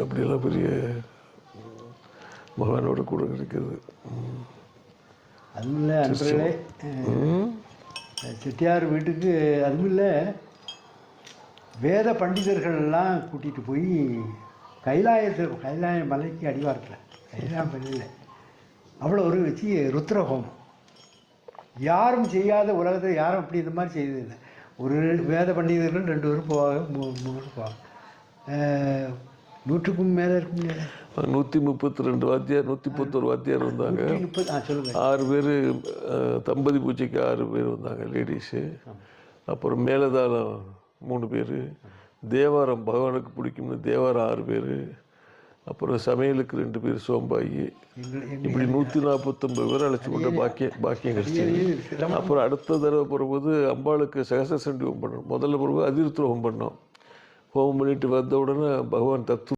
அப்படியெல்லாம் பெரிய பகவானோட கூட இருக்கிறது. அதுவும் இல்லை அன்றே செட்டியார் வீட்டுக்கு அதுவும் இல்லை வேத பண்டிதர்கள்லாம் கூட்டிகிட்டு போய் கைலாய மலைக்கு அடிவாரத்தில் கைலாய மலையில் அவ்வளோ ஒரு வச்சு ருத்ர ஹோமம் யாரும் செய்யாத உலகத்தில் யாரும் அப்படி இந்த மாதிரி செய்ததில்லை. ஒரு வேத பண்டிதர்கள் 2 பேரும் போவாங்க, 3 பேரும் போவாங்க. 100க்கும் மேலே இருக்கும். 132 வாத்தியார் 131 வாத்தியார் வந்தாங்க. 6 பேர் தம்பதி பூஜைக்கு 6 பேர் வந்தாங்க லேடிஸு. அப்புறம் மேலதாளம் 3 பேர், தேவாரம் பகவானுக்கு பிடிக்கும்னு தேவாரம் 6 பேர், அப்புறம் சமையலுக்கு 2 பேர் சோம்பாயி, இப்படி 149 பேர் அழைச்சி கொண்ட பாக்கியம் கிடச்சி. அப்புறம் அடுத்த தடவை போகும்போது அம்பாளுக்கு சகச சண்டி ஹோமம் பண்ணோம். முதல்ல போகும்போது அதிருத்ர ஹோமம் பண்ணோம். ஹோமம் பண்ணிட்டு வந்த உடனே பகவான் தத்து